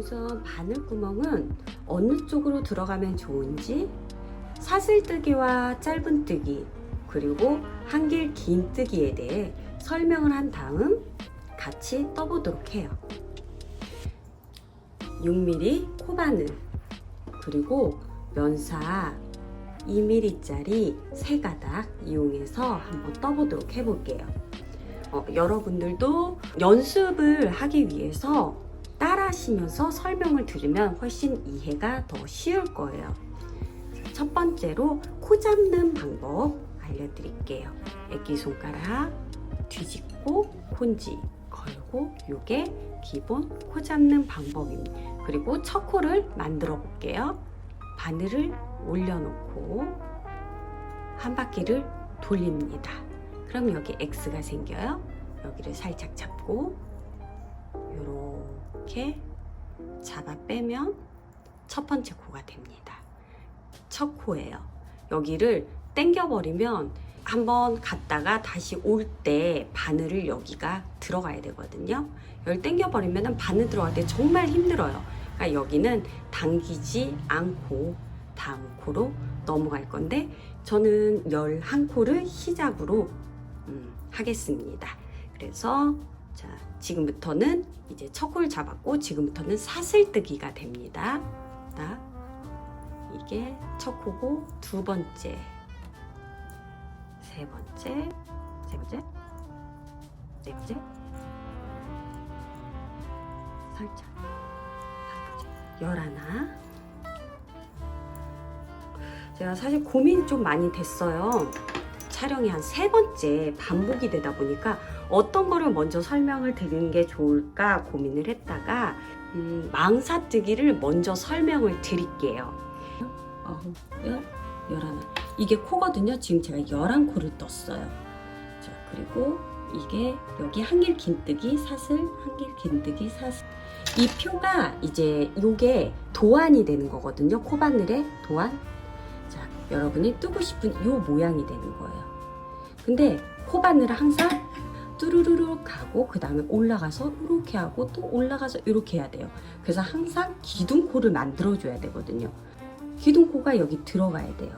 우선 바늘구멍은 어느 쪽으로 들어가면 좋은지 사슬뜨기와 짧은뜨기 그리고 한길 긴뜨기에 대해 설명을 한 다음 같이 떠보도록 해요. 6mm 코바늘 그리고 면사 2mm짜리 3가닥 이용해서 한번 떠보도록 해볼게요. 여러분들도 연습을 하기 위해서 따라 하시면서 설명을 들으면 훨씬 이해가 더 쉬울 거예요. 첫 번째로 코 잡는 방법 알려드릴게요. 애기손가락 뒤집고 콘지 걸고 이게 기본 코 잡는 방법입니다. 그리고 첫 코를 만들어 볼게요. 바늘을 올려놓고 한 바퀴를 돌립니다. 그럼 여기 X가 생겨요. 여기를 살짝 잡고 이렇게 잡아 빼면 첫 번째 코가 됩니다. 첫 코예요. 여기를 당겨 버리면 한번 갔다가 다시 올 때 바늘을 여기가 들어가야 되거든요. 여기 당겨 버리면 바늘 들어갈 때 정말 힘들어요. 그러니까 여기는 당기지 않고 다음 코로 넘어갈 건데 저는 11코를 시작으로 하겠습니다. 그래서 자, 지금부터는 이제 첫 코를 잡았고 지금부터는 사슬뜨기가 됩니다. 이게 첫 코고 두 번째, 세 번째, 네 번째, 살짝, 다섯 번째, 11. 제가 사실 고민이 좀 많이 됐어요. 촬영이 한 3번째 반복이 되다 보니까 어떤 거를 먼저 설명을 드리는 게 좋을까 고민을 했다가 망사뜨기를 먼저 설명을 드릴게요. 11. 이게 코거든요. 지금 제가 11코를 떴어요. 자, 그리고 이게 여기 한길 긴뜨기 사슬, 한길 긴뜨기 사슬. 이 표가 이제 요게 도안이 되는 거거든요. 코바늘의 도안. 자, 여러분이 뜨고 싶은 요 모양이 되는 거예요. 근데 코바늘을 항상 뚜루루루 가고 그 다음에 올라가서 이렇게 하고 또 올라가서 이렇게 해야 돼요. 그래서 항상 기둥코를 만들어줘야 되거든요. 기둥코가 여기 들어가야 돼요.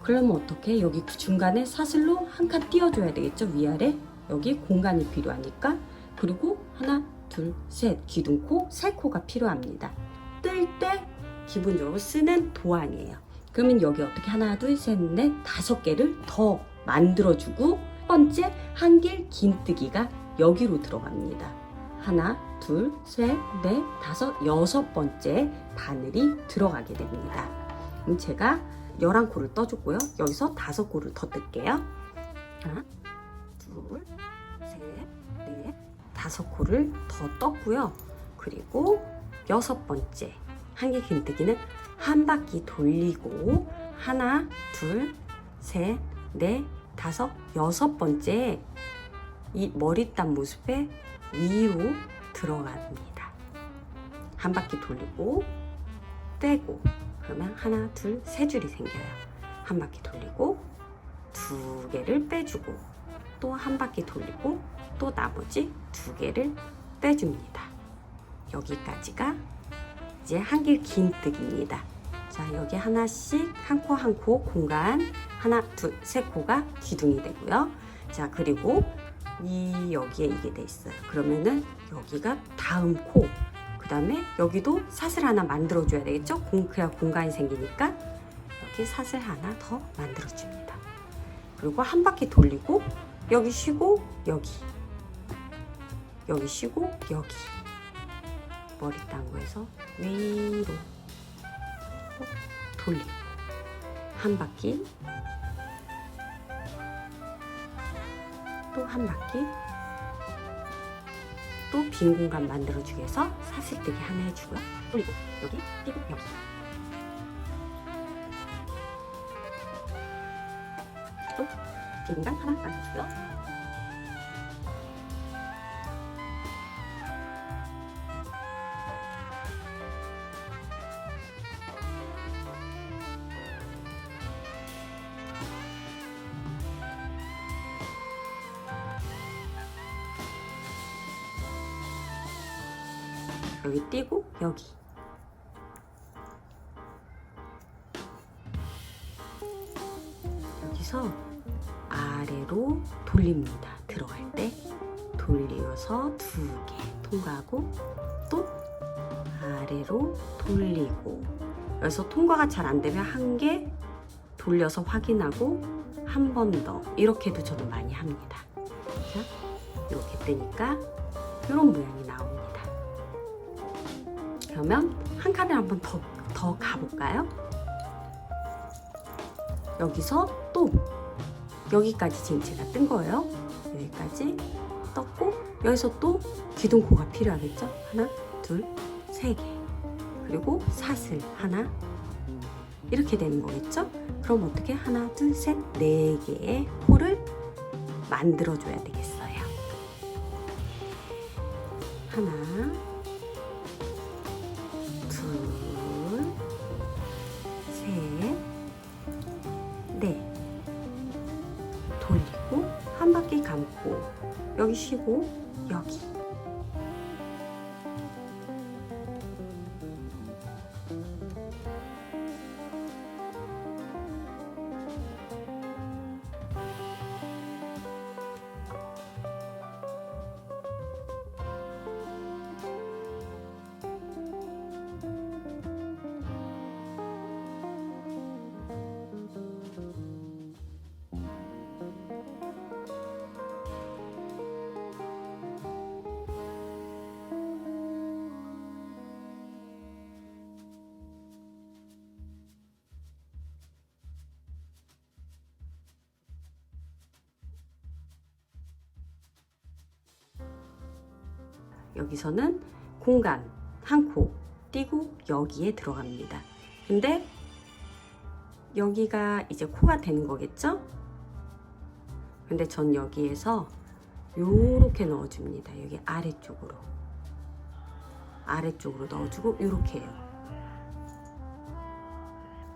그러면 어떻게? 여기 중간에 사슬로 한 칸 띄워줘야 되겠죠? 위아래 여기 공간이 필요하니까. 그리고 하나 둘 셋 기둥코 3코가 필요합니다. 뜰 때 기본적으로 쓰는 도안이에요. 그러면 여기 어떻게 하나 둘 셋 넷 5개를 더 만들어주고 첫 번째 한길 긴뜨기가 여기로 들어갑니다. 하나 둘 셋 넷 다섯 6번째 바늘이 들어가게 됩니다. 그럼 제가 11코를 떠줬고요. 여기서 5코를 더 뜰게요. 하나 둘 셋 넷 5코를 더 떴고요. 그리고 6번째 한길 긴뜨기는 한 바퀴 돌리고 하나 둘 셋 넷 다섯 6번째 이 머리땀 모습에 위로 들어갑니다. 한 바퀴 돌리고 떼고 그러면 하나 둘 3줄이 생겨요. 한 바퀴 돌리고 2개를 빼주고 또 한 바퀴 돌리고 또 나머지 2개를 빼줍니다. 여기까지가 이제 한길 긴뜨기입니다. 자, 여기 하나씩 한 코 한 코 공간 하나 둘 3코가 기둥이 되고요. 자, 그리고 여기에 이게 돼 있어요. 그러면은 여기가 다음 코, 그 다음에 여기도 사슬 하나 만들어 줘야 되겠죠? 그래야 공간이 생기니까 여기 사슬 하나 더 만들어 줍니다. 그리고 한 바퀴 돌리고 여기 쉬고 여기 쉬고 여기 머리 당구해서 위로 돌리고 한 바퀴 또 한 바퀴 또 빈 공간 만들어주기 위해서 사슬뜨기 하나 해주고요. 돌리고 여기 띄고 여기 또 빈 공간 하나 만들어주고요. 여기 띄고 여기. 여기서 아래로 돌립니다. 들어갈 때 돌려서 2개 통과하고 또 아래로 돌리고, 여기서 통과가 잘 안 되면 1개 돌려서 확인하고 한 번 더, 이렇게 해도 저는 많이 합니다. 자, 이렇게 뜨니까 이런 모양이 나옵니다. 그러면 한 칸을 한번 더 가볼까요? 여기서 또 여기까지 지금 제가 뜬 거예요. 여기까지 떴고, 여기서 또 기둥코가 필요하겠죠? 하나, 둘, 3개. 그리고 사슬 하나. 이렇게 되는 거겠죠? 그럼 어떻게 하나, 둘, 셋, 4개의 코를 만들어줘야 되겠어요. 하나, 둘, 셋, 넷. 돌리고 한 바퀴 감고 여기 쉬고 여기. 여기서는 공간 한 코 띄고 여기에 들어갑니다. 근데 여기가 이제 코가 되는 거겠죠? 근데 전 여기에서 요렇게 넣어줍니다. 여기 아래쪽으로 넣어주고 요렇게 해요.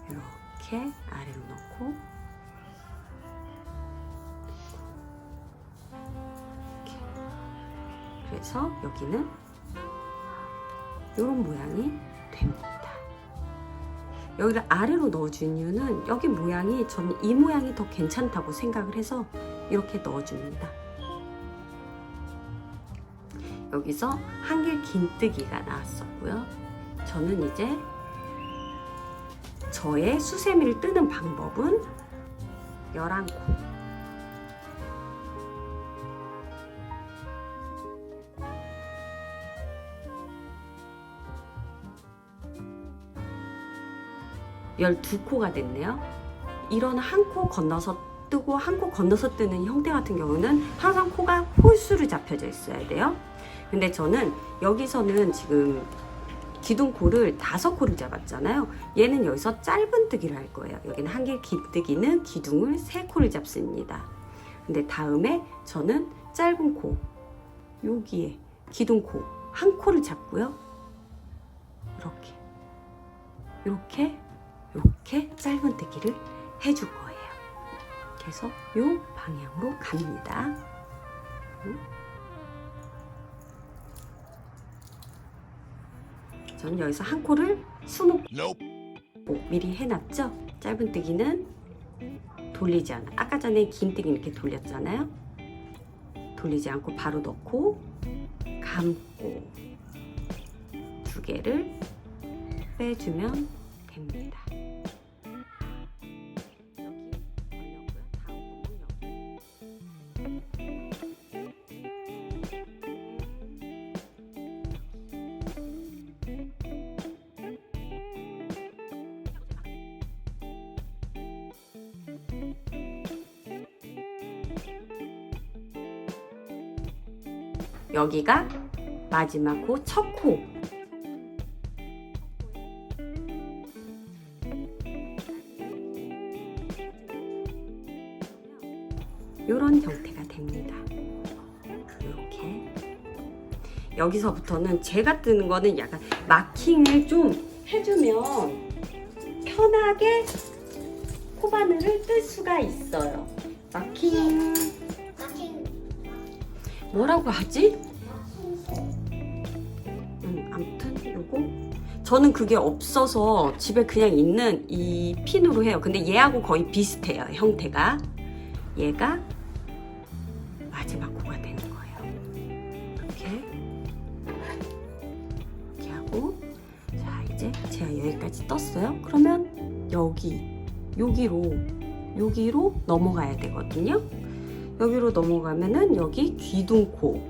이렇게 아래로 넣고 이렇게. 그래서 여기는 이런 모양이 됩니다. 여기를 아래로 넣어준 이유는 여기 모양이, 저는 이 모양이 더 괜찮다고 생각을 해서 이렇게 넣어줍니다. 여기서 한길 긴뜨기가 나왔었고요. 저는 이제 저의 수세미를 뜨는 방법은 11코. 열두 코가 됐네요. 이런 한 코 건너서 뜨고 한 코 건너서 뜨는 형태 같은 경우는 항상 코가 홀수로 잡혀져 있어야 돼요. 근데 저는 여기서는 지금 기둥코를 5코를 잡았잖아요. 얘는 여기서 짧은 뜨기를 할 거예요. 여기는 한길 긴뜨기는 기둥을 3코를 잡습니다. 근데 다음에 저는 짧은 코, 여기에 기둥코 한 코를 잡고요. 이렇게 짧은 뜨기를 해줄 거예요. 그래서 이 방향으로 갑니다. 저는 여기서 한 코를 20코 미리 해놨죠. 짧은 뜨기는 돌리지 않아. 아까 전에 긴 뜨기 이렇게 돌렸잖아요. 돌리지 않고 바로 넣고 감고 2개를 빼주면 됩니다. 여기가 마지막 코, 첫 코. 이런 형태가 됩니다. 이렇게. 여기서부터는 제가 뜨는 거는 약간 마킹을 좀 해주면 편하게 코바늘을 뜰 수가 있어요. 마킹. 뭐라고 하지? 아무튼 요거 저는 그게 없어서 집에 그냥 있는 이 핀으로 해요. 근데 얘하고 거의 비슷해요, 형태가. 얘가 마지막 코가 되는 거예요. 이렇게 하고, 자 이제 제가 여기까지 떴어요. 그러면 여기로 넘어가야 되거든요. 여기로 넘어가면은 여기 귀둥코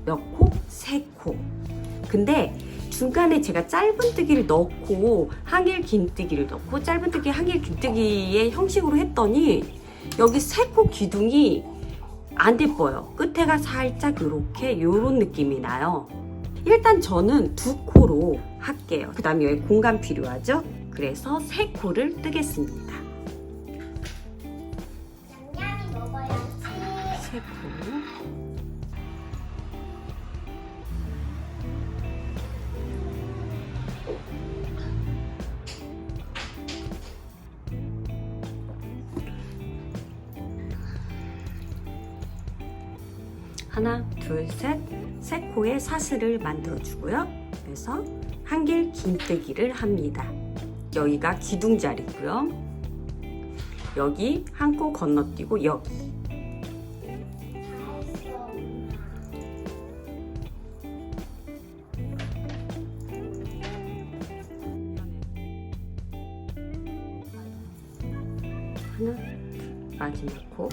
몇 코? 3코. 근데 중간에 제가 짧은뜨기를 넣고 항일 긴뜨기를 넣고 짧은뜨기 항일 긴뜨기의 형식으로 했더니 여기 3코 기둥이 안 예뻐요. 끝에가 살짝 요런 느낌이 나요. 일단 저는 2코로 할게요. 그 다음에 여기 공간 필요하죠? 그래서 3코를 뜨겠습니다. 양양이 먹어야지. 3코. 하나, 둘, 셋, 3코의 사슬을 만들어 주고요. 그래서 한길 긴뜨기를 합니다. 여기가 기둥 자리고요. 여기 한 코 건너뛰고 여기. 하나, 마지막 코.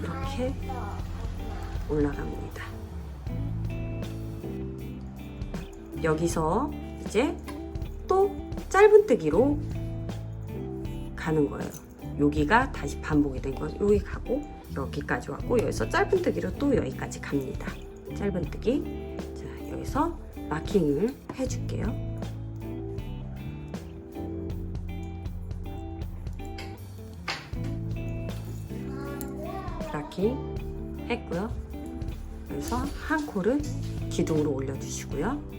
이렇게 올라갑니다. 여기서 이제 또 짧은뜨기로 가는 거예요. 여기가 다시 반복이 된 거. 여기 가고 여기까지 왔고 여기서 짧은뜨기로 또 여기까지 갑니다. 짧은뜨기. 자, 여기서 마킹을 해줄게요. 마킹 했고요. 그래서 한 코를 기둥으로 올려주시고요.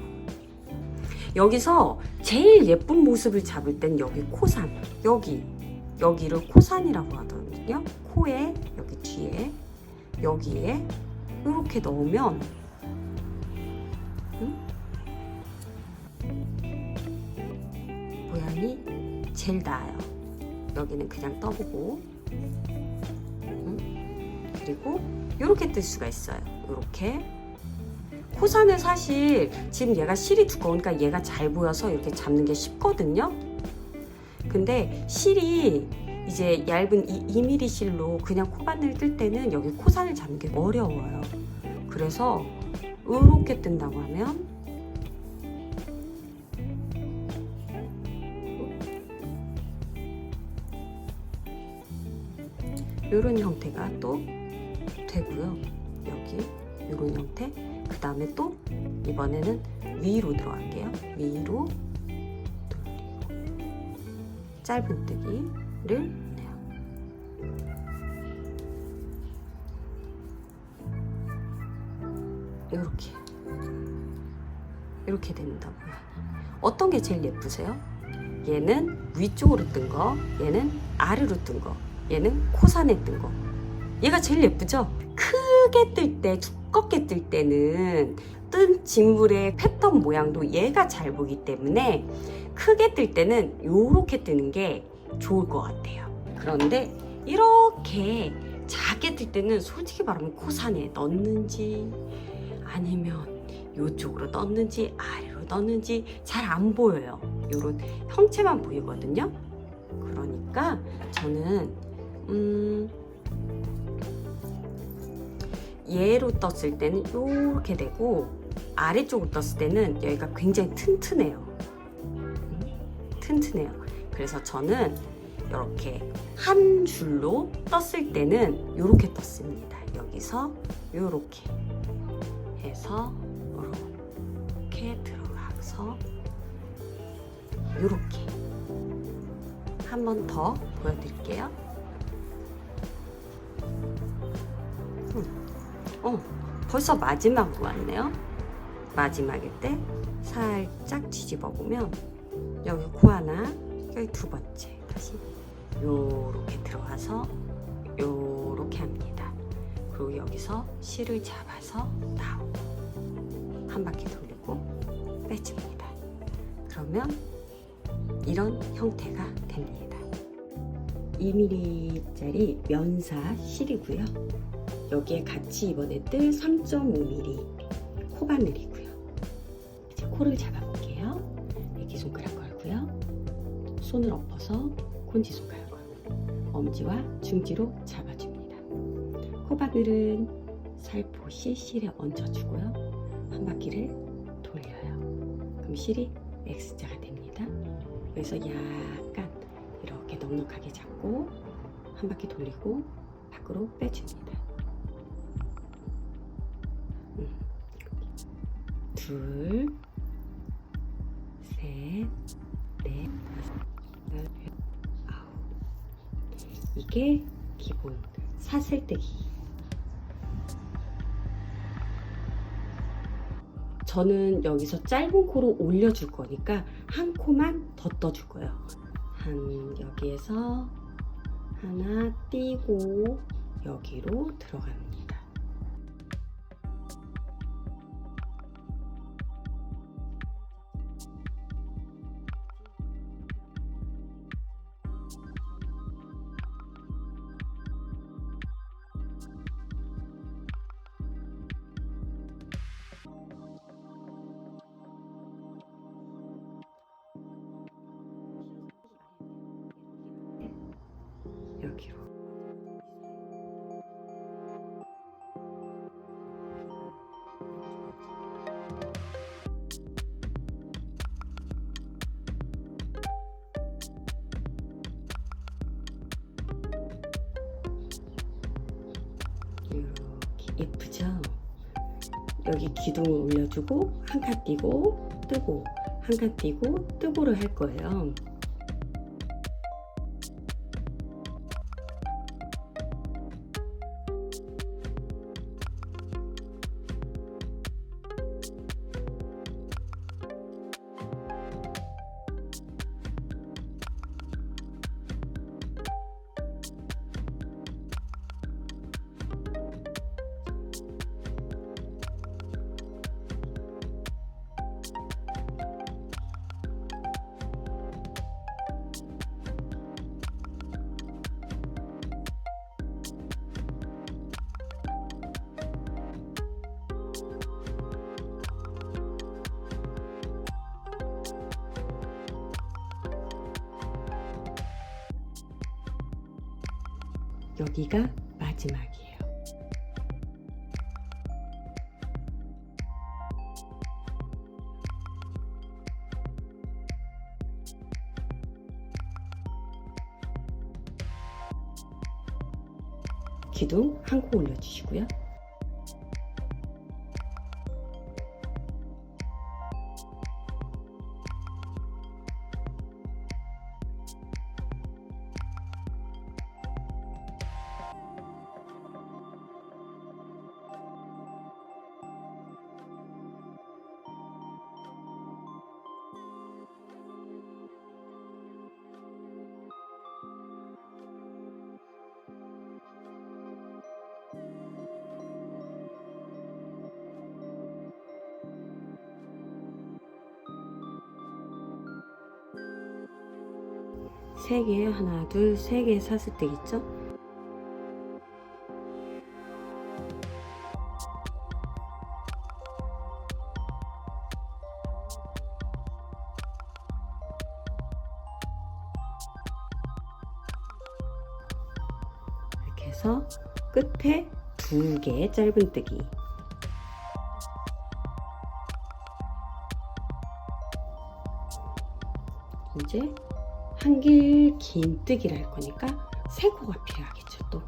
여기서 제일 예쁜 모습을 잡을 땐 여기 코산, 여기를 코산이라고 하거든요. 코에 여기 뒤에 여기에 이렇게 넣으면 모양이 제일 나아요. 여기는 그냥 떠보고 그리고 이렇게 뜰 수가 있어요. 이렇게 코산은 사실 지금 얘가 실이 두꺼우니까 얘가 잘 보여서 이렇게 잡는 게 쉽거든요. 근데 실이 이제 얇은 2mm 실로 그냥 코바늘 뜰 때는 여기 코산을 잡는 게 어려워요. 그래서 이렇게 뜬다고 하면 이런 형태가 또 되고요. 여기 이런 형태. 그 다음에 또 이번에는 위로 들어갈게요. 위로 돌리고 짧은뜨기를 해요. 이렇게 된다고요. 어떤 게 제일 예쁘세요? 얘는 위쪽으로 뜬 거, 얘는 아래로 뜬 거, 얘는 코산에 뜬 거. 얘가 제일 예쁘죠? 크게 뜰 때, 두껍게 뜰 때는 뜬 직물의 패턴 모양도 얘가 잘 보기 때문에 크게 뜰 때는 이렇게 뜨는 게 좋을 것 같아요. 그런데 이렇게 작게 뜰 때는 솔직히 말하면 코산에 넣는지 아니면 이쪽으로 넣는지 아래로 넣는지 잘 안 보여요. 이런 형체만 보이거든요. 그러니까 저는 얘로 떴을 때는 이렇게 되고 아래쪽으로 떴을 때는 여기가 굉장히 튼튼해요. 그래서 저는 이렇게 한 줄로 떴을 때는 이렇게 떴습니다. 여기서 이렇게 해서 이렇게 들어가서 이렇게 한 번 더 보여드릴게요. 벌써 마지막으로 왔네요. 마지막일 때 살짝 뒤집어 보면 여기 코 하나, 여기 두 번째 다시 요렇게 들어가서 요렇게 합니다. 그리고 여기서 실을 잡아서 나오고 한 바퀴 돌리고 빼줍니다. 그러면 이런 형태가 됩니다. 2mm짜리 면사 실이고요. 여기에 같이 이번에 뜰 3.5mm 코바늘이고요. 이제 코를 잡아볼게요. 애기손가락 걸고요. 손을 엎어서 곤지손가락 걸고 엄지와 중지로 잡아줍니다. 코바늘은 살포시 실에 얹어주고요. 한 바퀴를 돌려요. 그럼 실이 X자가 됩니다. 그래서 약간 이렇게 넉넉하게 잡고 한 바퀴 돌리고 밖으로 빼줍니다. 둘, 셋, 넷, 다섯, 여덟, 아홉. 이게 기본 사슬뜨기. 저는 여기서 짧은 코로 올려줄 거니까 한 코만 더 떠줄 거예요. 여기에서 하나 띄고 여기로 들어갑니다. 여기로 이렇게 예쁘죠? 여기 기둥을 올려주고 한 칸 띄고 뜨고 한 칸 띄고 뜨고를 할 거예요. 여기가 마지막이에요. 기둥 한 코 올려주시고요. 세 개, 하나, 둘, 세 개 사슬뜨기 있죠? 이렇게 해서 끝에 두 개 짧은뜨기. 이제 한길 긴뜨기를 할 거니까 세 코가 필요하겠죠. 또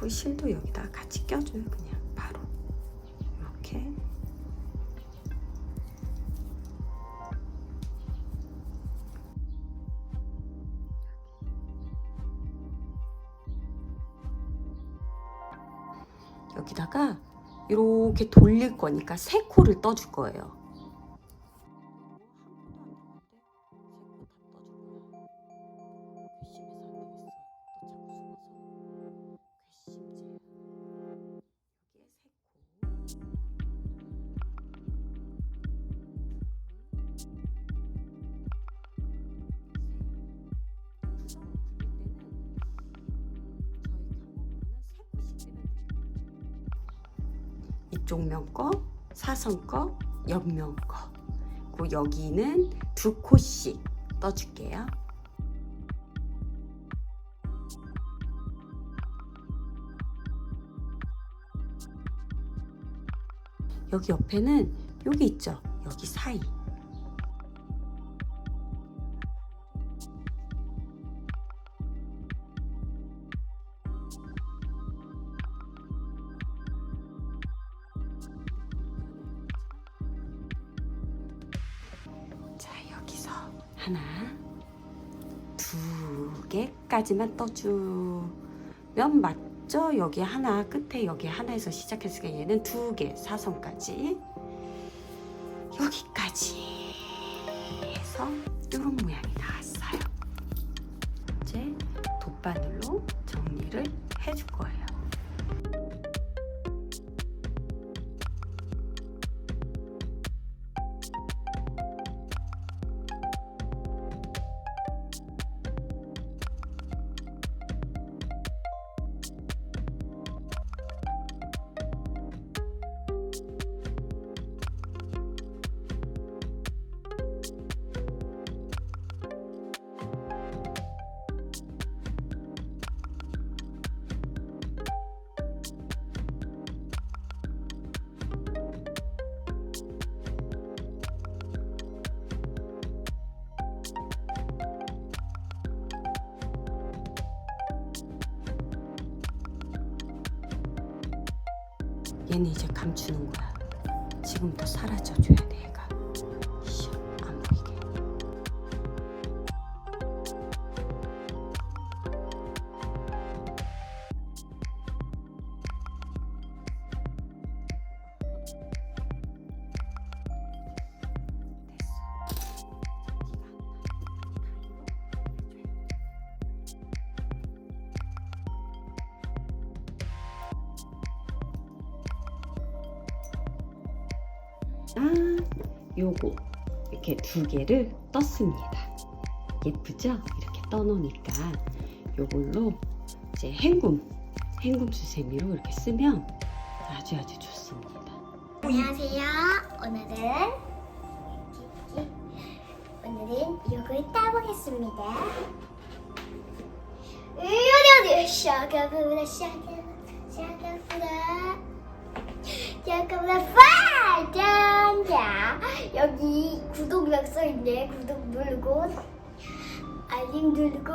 그리고 실도 여기다 같이 껴줘요. 그냥 바로 이렇게. 여기다가 이렇게 돌릴 거니까 세 코를 떠줄 거예요. 이쪽 면 거, 사선 거, 옆면 거. 그리고 여기는 2코씩 떠줄게요. 여기 옆에는 여기 있죠? 여기 사이. 하나, 2개까지만 떠주면 맞죠? 여기 하나, 끝에 여기 하나에서 시작했으니까 얘는 2개, 사선까지 여기까지 해서 이런 모양이 나왔어요. 이제 돗바늘로 정리를 해줄 거예요. 얘는 이제 감추는 거야. 지금부터 사라져줘야 돼, 얘가. 안 보이게. 요거 이렇게 2개를 떴습니다. 예쁘죠? 이렇게 떠놓으니까 요걸로 이제 헹굼 수세미로 이렇게 쓰면 아주 좋습니다. 안녕하세요. 오늘은 이걸 따보겠습니다. 샤가보다 파이팅자. 여기 구독 약속인데 구독 누르고 알림 누르고